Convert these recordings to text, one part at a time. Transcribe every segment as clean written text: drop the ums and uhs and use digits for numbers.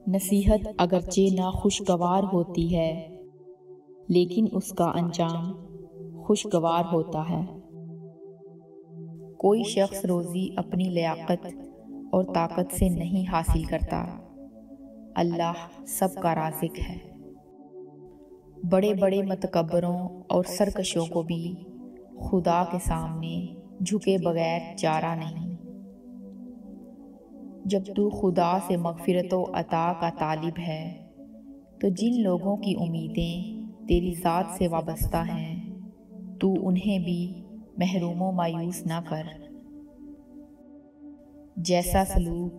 نصیحت اگرچہ ناخوشگوار ہوتی ہے لیکن اس کا انجام خوشگوار ہوتا ہے۔ کوئی شخص روزی اپنی لیاقت اور طاقت سے نہیں حاصل کرتا، اللہ سب کا رازق ہے۔ بڑے بڑے متکبروں اور سرکشوں کو بھی خدا کے سامنے جھکے بغیر چارہ نہیں۔ جب تو خدا سے مغفرت و عطا کا طالب ہے تو جن لوگوں کی امیدیں تیری ذات سے وابستہ ہیں تو انہیں بھی محروم و مایوس نہ کر۔ جیسا سلوک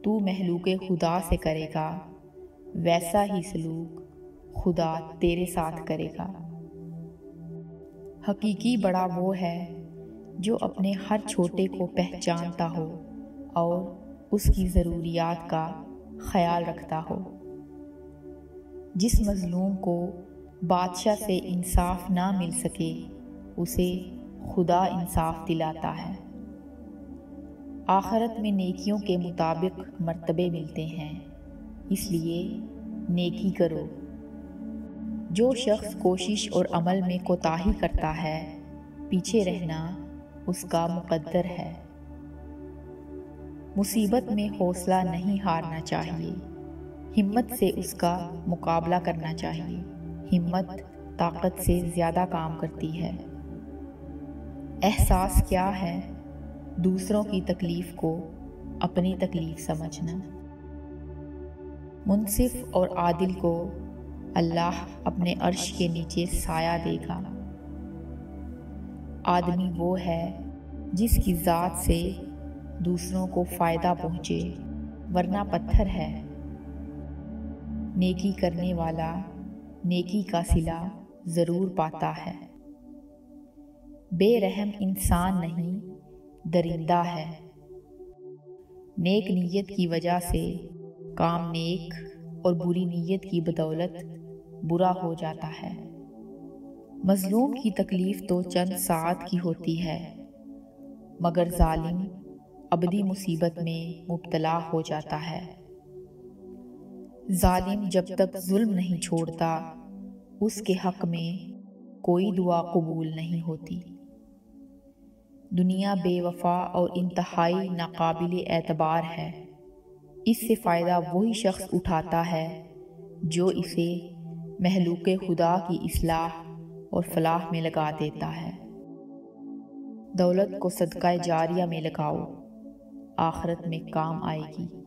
تو مخلوق خدا سے کرے گا ویسا ہی سلوک خدا تیرے ساتھ کرے گا۔ حقیقی بڑا وہ ہے جو اپنے ہر چھوٹے کو پہچانتا ہو اور اس کی ضروریات کا خیال رکھتا ہو۔ جس مظلوم کو بادشاہ سے انصاف نہ مل سکے اسے خدا انصاف دلاتا ہے۔ آخرت میں نیکیوں کے مطابق مرتبے ملتے ہیں، اس لیے نیکی کرو۔ جو شخص کوشش اور عمل میں کوتاہی کرتا ہے پیچھے رہنا اس کا مقدر ہے۔ مصیبت میں حوصلہ نہیں ہارنا چاہیے، ہمت سے اس کا مقابلہ کرنا چاہیے۔ ہمت طاقت سے زیادہ کام کرتی ہے۔ احساس کیا ہے دوسروں کی تکلیف کو اپنی تکلیف سمجھنا۔ منصف اور عادل کو اللہ اپنے عرش کے نیچے سایہ دے گا۔ آدمی وہ ہے جس کی ذات سے دوسروں کو فائدہ پہنچے، ورنہ پتھر ہے۔ نیکی کرنے والا نیکی کا صلہ ضرور پاتا ہے۔ بے رحم انسان نہیں درندہ ہے۔ نیک نیت کی وجہ سے کام نیک اور بری نیت کی بدولت برا ہو جاتا ہے۔ مظلوم کی تکلیف تو چند ساعت کی ہوتی ہے مگر ظالم ابدی مصیبت میں مبتلا ہو جاتا ہے۔ ظالم جب تک ظلم نہیں چھوڑتا اس کے حق میں کوئی دعا قبول نہیں ہوتی۔ دنیا بے وفا اور انتہائی ناقابل اعتبار ہے۔ اس سے فائدہ وہی شخص اٹھاتا ہے جو اسے مخلوق خدا کی اصلاح اور فلاح میں لگا دیتا ہے۔ دولت کو صدقہ جاریہ میں لگاؤ، آخرت میں کام آئے گی۔